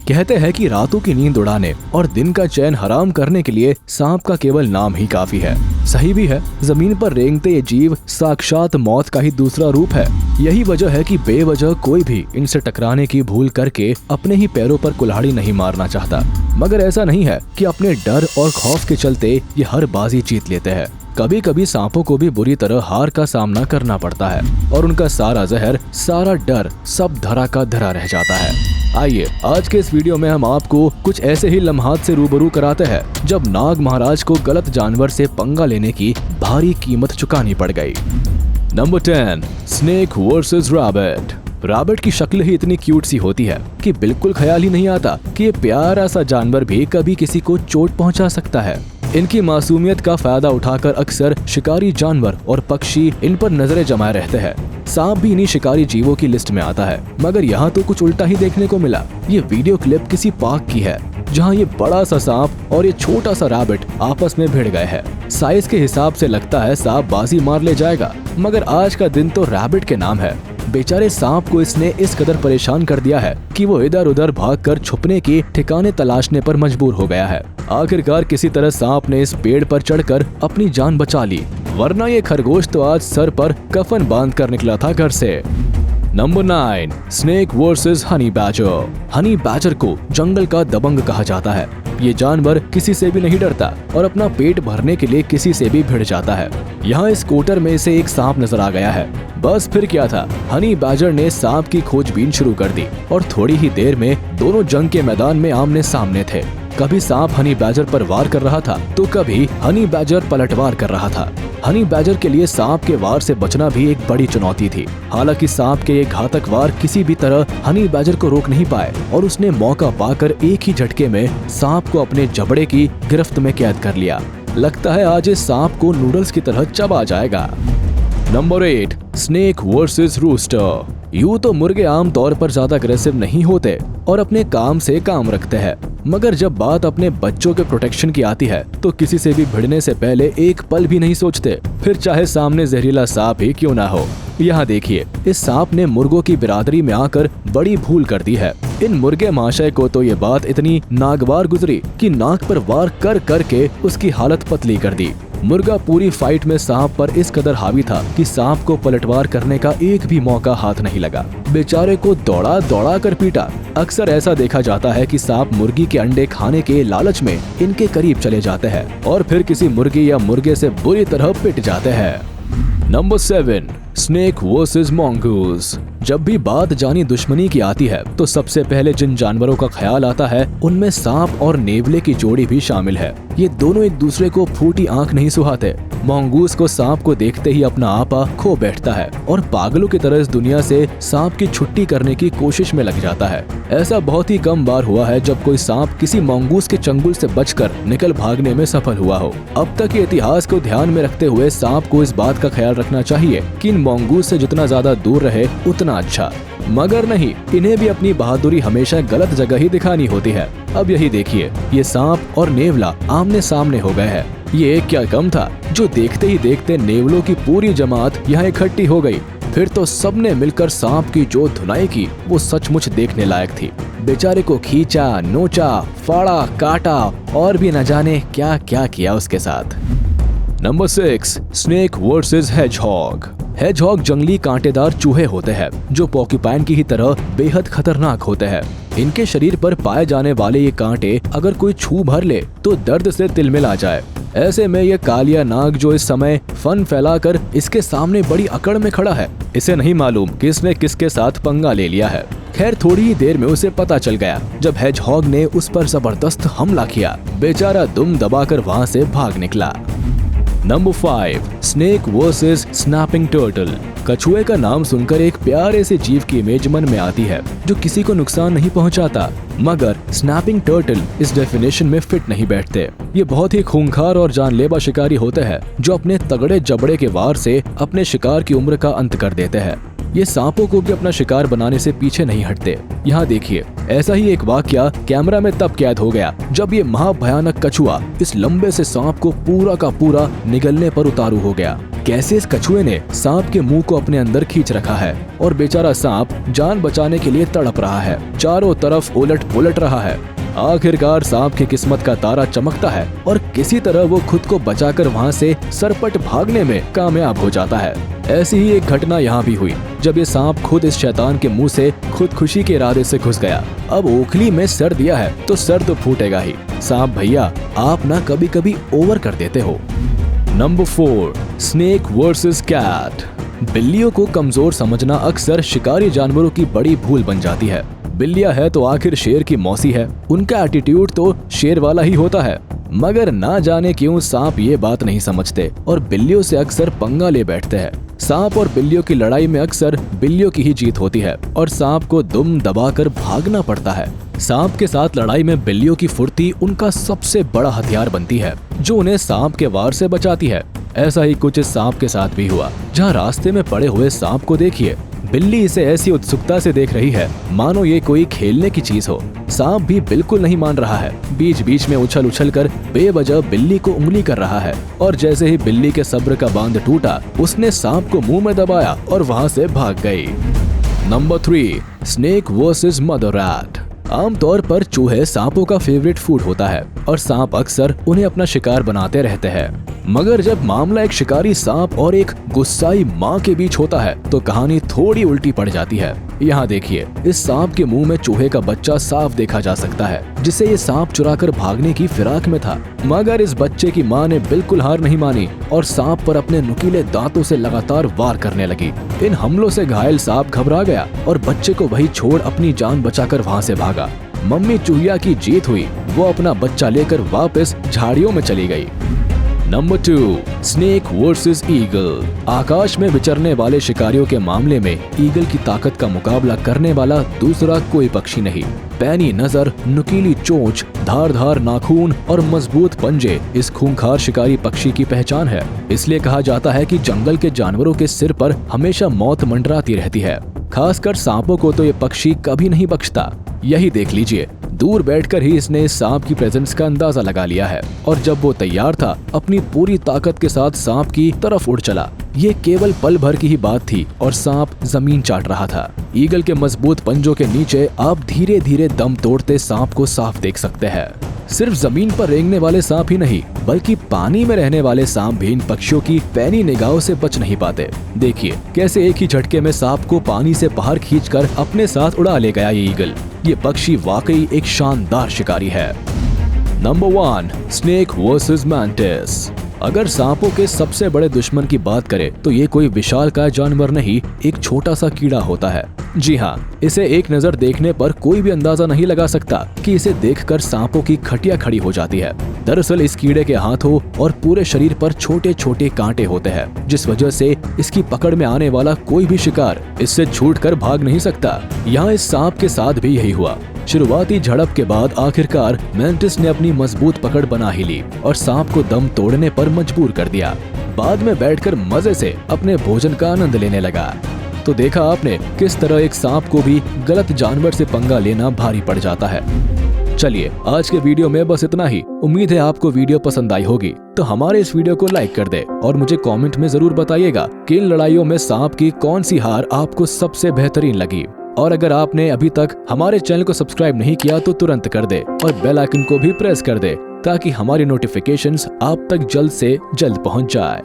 कहते हैं कि रातों की नींद उड़ाने और दिन का चैन हराम करने के लिए सांप का केवल नाम ही काफी है। सही भी है, जमीन पर रेंगते ये जीव साक्षात मौत का ही दूसरा रूप है। यही वजह है कि बेवजह कोई भी इनसे टकराने की भूल करके अपने ही पैरों पर कुल्हाड़ी नहीं मारना चाहता। मगर ऐसा नहीं है कि अपने डर और खौफ के चलते ये हर बाजी जीत लेते हैं। कभी कभी सांपों को भी बुरी तरह हार का सामना करना पड़ता है और उनका सारा जहर, सारा डर सब धरा का धरा रह जाता है। आइए आज के इस वीडियो में हम आपको कुछ ऐसे ही लम्हात से रूबरू कराते हैं जब नाग महाराज को गलत जानवर से पंगा लेने की भारी कीमत चुकानी पड़ गई। Number 10, snake versus rabbit. Rabbit की शक्ल ही इतनी क्यूट सी होती है कि बिल्कुल ख्याल ही नहीं आता कि ये प्यारा सा जानवर भी कभी किसी को चोट पहुंचा सकता है। इनकी मासूमियत का फायदा उठाकर अक्सर शिकारी जानवर और पक्षी इन पर नजरें जमाए रहते हैं। सांप भी इन्हीं शिकारी जीवों की लिस्ट में आता है, मगर यहाँ तो कुछ उल्टा ही देखने को मिला। ये वीडियो क्लिप किसी पार्क की है जहाँ ये बड़ा सा सांप और ये छोटा सा रैबिट आपस में भिड़ गए हैं। साइज के हिसाब से लगता है सांप बाजी मार ले जाएगा, मगर आज का दिन तो रैबिट के नाम है। बेचारे सांप को इसने इस कदर परेशान कर दिया है कि वो इधर उधर भागकर छुपने के ठिकाने तलाशने पर मजबूर हो गया है। आखिरकार किसी तरह सांप ने इस पेड़ पर चढ़कर अपनी जान बचा ली, वरना ये खरगोश तो आज सर पर कफन बांध कर निकला था घर से। Number 9, snake versus honey badger. Honey badger को जंगल का दबंग कहा जाता है। ये जानवर किसी से भी नहीं डरता और अपना पेट भरने के लिए किसी से भी भिड़ जाता है। यहाँ इस कोटर में से एक सांप नजर आ गया है। बस फिर क्या था, हनी बैजर ने सांप की खोजबीन शुरू कर दी और थोड़ी ही देर में दोनों जंग के मैदान में आमने सामने थे। कभी सांप हनी बैजर पर वार कर रहा था तो कभी हनी बैजर पलटवार कर रहा था। हनी बैजर के लिए सांप के वार से बचना भी एक बड़ी चुनौती थी। हालांकि सांप के ये घातक वार किसी भी तरह हनी बैजर को रोक नहीं पाए और उसने मौका पाकर एक ही झटके में सांप को अपने जबड़े की गिरफ्त में कैद कर लिया। लगता है आज इस सांप को नूडल्स की तरह चबा जाएगा। Number 8, snake versus rooster. यूं तो मुर्गे आम तौर पर ज्यादा अग्रेसिव नहीं होते और अपने काम से काम रखते हैं, मगर जब बात अपने बच्चों के प्रोटेक्शन की आती है तो किसी से भी भिड़ने से पहले एक पल भी नहीं सोचते, फिर चाहे सामने जहरीला सांप ही क्यों ना हो। यहाँ देखिए, इस सांप ने मुर्गों की बिरादरी में आकर बड़ी भूल कर दी है। इन मुर्गे महाशय को तो ये बात इतनी नागवार गुजरी कि नाक पर वार कर करके उसकी हालत पतली कर दी। मुर्गा पूरी फाइट में सांप पर इस कदर हावी था कि सांप को पलटवार करने का एक भी मौका हाथ नहीं लगा। बेचारे को दौड़ा दौड़ा कर पीटा। अक्सर ऐसा देखा जाता है कि सांप मुर्गी के अंडे खाने के लालच में इनके करीब चले जाते हैं और फिर किसी मुर्गी या मुर्गे से बुरी तरह पिट जाते हैं। Number 7, snake versus mongoose. जब भी बात जानी दुश्मनी की आती है तो सबसे पहले जिन जानवरों का ख्याल आता है उनमें सांप और नेवले की जोड़ी भी शामिल है। ये दोनों एक दूसरे को फूटी आंख नहीं सुहाते। मंगूस को सांप को देखते ही अपना आपा खो बैठता है और पागलों की तरह इस दुनिया से सांप की छुट्टी करने की कोशिश में लग जाता है। ऐसा बहुत ही कम बार हुआ है जब कोई सांप किसी मंगूस के चंगुल से बचकर निकल भागने में सफल हुआ हो। अब तक के इतिहास को ध्यान में रखते हुए सांप को इस बात का ख्याल रखना चाहिए कि इन मंगूस से जितना ज्यादा दूर रहे उतना अच्छा, मगर नहीं, इन्हें भी अपनी बहादुरी हमेशा गलत जगह ही दिखानी होती है। अब यही देखिए, ये सांप और नेवला आमने सामने हो गए हैं। ये क्या कम था जो देखते ही देखते नेवलों की पूरी जमात यहाँ इकट्ठी हो गई। फिर तो सबने मिलकर सांप की जो धुनाई की वो सचमुच देखने लायक थी। बेचारे को खींचा, नोचा, फाड़ा, काटा और भी न जाने क्या क्या किया उसके साथ। Number 6, snake versus hedgehog. Hedgehog जंगली कांटेदार चूहे होते हैं जो पोर्क्यूपाइन की ही तरह बेहद खतरनाक होते हैं। इनके शरीर पर पाए जाने वाले ये कांटे अगर कोई छू भर ले तो दर्द से तिलमिला जाए। ऐसे में ये कालिया नाग जो इस समय फन फैलाकर इसके सामने बड़ी अकड़ में खड़ा है, इसे नहीं मालूम कि इसने किसके साथ पंगा ले लिया है। खैर थोड़ी ही देर में उसे पता चल गया जब हेजहॉग ने उस पर जबरदस्त हमला किया। बेचारा दुम दबाकर वहाँ से भाग निकला। Number 5, snake versus snapping turtle. कछुए का नाम सुनकर एक प्यारे से जीव की इमेज मन में आती है जो किसी को नुकसान नहीं पहुंचाता, मगर स्नैपिंग टर्टल इस डेफिनेशन में फिट नहीं बैठते। ये बहुत ही खूंखार और जानलेवा शिकारी होते हैं जो अपने तगड़े जबड़े के वार से अपने शिकार की उम्र का अंत कर देते हैं। ये सांपों को भी अपना शिकार बनाने से पीछे नहीं हटते। यहाँ देखिए, ऐसा ही एक वाकया कैमरा में तब कैद हो गया जब ये महाभयानक कछुआ इस लंबे से सांप को पूरा का पूरा निगलने पर उतारू हो गया। कैसे इस कछुए ने सांप के मुंह को अपने अंदर खींच रखा है और बेचारा सांप जान बचाने के लिए तड़प रहा है, चारों तरफ उलट पुलट रहा है। आखिरकार सांप की किस्मत का तारा चमकता है और किसी तरह वो खुद को बचाकर वहाँ से सरपट भागने में कामयाब हो जाता है। ऐसी ही एक घटना यहाँ भी हुई जब ये सांप खुद इस शैतान के मुंह से खुदकुशी के इरादे से घुस गया। अब ओखली में सर दिया है तो सर तो फूटेगा ही। सांप भैया, आप ना कभी कभी ओवर कर देते हो। Number 4, snake versus cat. बिल्लियों को कमजोर समझना अक्सर शिकारी जानवरों की बड़ी भूल बन जाती है। बिल्लियां है तो आखिर शेर की मौसी है, उनका एटीट्यूड तो शेर वाला ही होता है। मगर ना जाने क्यों सांप ये बात नहीं समझते और बिल्लियों से अक्सर पंगा ले बैठते हैं। सांप और बिल्लियों की लड़ाई में अक्सर बिल्लियों की ही जीत होती है और सांप को दुम दबाकर भागना पड़ता है। सांप के साथ लड़ाई में बिल्लियों की फुर्ती उनका सबसे बड़ा हथियार बनती है, जो उन्हें सांप के वार से बचाती है। ऐसा ही कुछ इस सांप के साथ भी हुआ, जहाँ रास्ते में पड़े हुए सांप को देखिए। बिल्ली इसे ऐसी उत्सुकता से देख रही है मानो ये कोई खेलने की चीज हो। सांप भी बिल्कुल नहीं मान रहा है, बीच बीच में उछल उछल कर बेवजह बिल्ली को उंगली कर रहा है। और जैसे ही बिल्ली के सब्र का बांध टूटा, उसने सांप को मुंह में दबाया और वहाँ से भाग गई। Number 3, snake versus mother rat. आमतौर पर चूहे सांपों का फेवरेट फूड होता है और सांप अक्सर उन्हें अपना शिकार बनाते रहते हैं। मगर जब मामला एक शिकारी सांप और एक गुस्साई माँ के बीच होता है तो कहानी थोड़ी उल्टी पड़ जाती है। यहाँ देखिए, इस सांप के मुंह में चूहे का बच्चा साफ देखा जा सकता है, जिसे ये सांप चुराकर भागने की फिराक में था। मगर इस बच्चे की माँ ने बिल्कुल हार नहीं मानी और सांप पर अपने नुकीले दांतों से लगातार वार करने लगी। इन हमलों से घायल सांप घबरा गया और बच्चे को वही छोड़ अपनी जान बचाकर वहाँ से भागा। मम्मी चूहिया की जीत हुई, वो अपना बच्चा लेकर वापस झाड़ियों में चली गई। Number 2, snake versus eagle. आकाश में विचरने वाले शिकारियों के मामले में ईगल की ताकत का मुकाबला करने वाला दूसरा कोई पक्षी नहीं। पैनी नजर, नुकीली चोंच, धारदार नाखून और मजबूत पंजे इस खूंखार शिकारी पक्षी की पहचान है। इसलिए कहा जाता है कि जंगल के जानवरों के सिर पर हमेशा मौत मंडराती रहती है। खासकर सांपों को तो ये पक्षी कभी नहीं बख्शता। यही देख लीजिए, दूर बैठकर ही इसने सांप की प्रेजेंस का अंदाजा लगा लिया है और जब वो तैयार था, अपनी पूरी ताकत के साथ सांप की तरफ उड़ चला। ये केवल पल भर की ही बात थी और सांप जमीन चाट रहा था। ईगल के मजबूत पंजों के नीचे आप धीरे धीरे दम तोड़ते सांप को साफ देख सकते हैं। सिर्फ जमीन पर रेंगने वाले सांप ही नहीं, बल्कि पानी में रहने वाले सांप भी इन पक्षियों की पैनी निगाहों से बच नहीं पाते। देखिए कैसे एक ही झटके में सांप को पानी से बाहर खींचकर अपने साथ उड़ा ले गया ये ईगल। ये पक्षी वाकई एक शानदार शिकारी है। Number 1, snake versus mantis. अगर सांपों के सबसे बड़े दुश्मन की बात करें तो ये कोई विशालकाय जानवर नहीं, एक छोटा सा कीड़ा होता है। जी हाँ, इसे एक नजर देखने पर कोई भी अंदाजा नहीं लगा सकता कि इसे देखकर सांपों की खटिया खड़ी हो जाती है। दरअसल इस कीड़े के हाथों और पूरे शरीर पर छोटे छोटे कांटे होते हैं, जिस वजह से इसकी पकड़ में आने वाला कोई भी शिकार इससे छूटकर भाग नहीं सकता। यहाँ इस सांप के साथ भी यही हुआ। शुरुआती झड़प के बाद आखिरकार मैंटिस ने अपनी मजबूत पकड़ बना ही ली और सांप को दम तोड़ने पर मजबूर कर दिया। बाद में बैठकर मजे से अपने भोजन का आनंद लेने लगा। तो देखा आपने किस तरह एक सांप को भी गलत जानवर से पंगा लेना भारी पड़ जाता है। चलिए, आज के वीडियो में बस इतना ही। उम्मीद है आपको वीडियो पसंद आई होगी, तो हमारे इस वीडियो को लाइक कर दे और मुझे कमेंट में जरूर बताइएगा कि इन लड़ाइयों में सांप की कौन सी हार आपको सबसे बेहतरीन लगी। और अगर आपने अभी तक हमारे चैनल को सब्सक्राइब नहीं किया तो तुरंत कर दे और बेल आइकन को भी प्रेस कर दे, ताकि हमारी नोटिफिकेशंस आप तक जल्द से जल्द पहुंच जाए।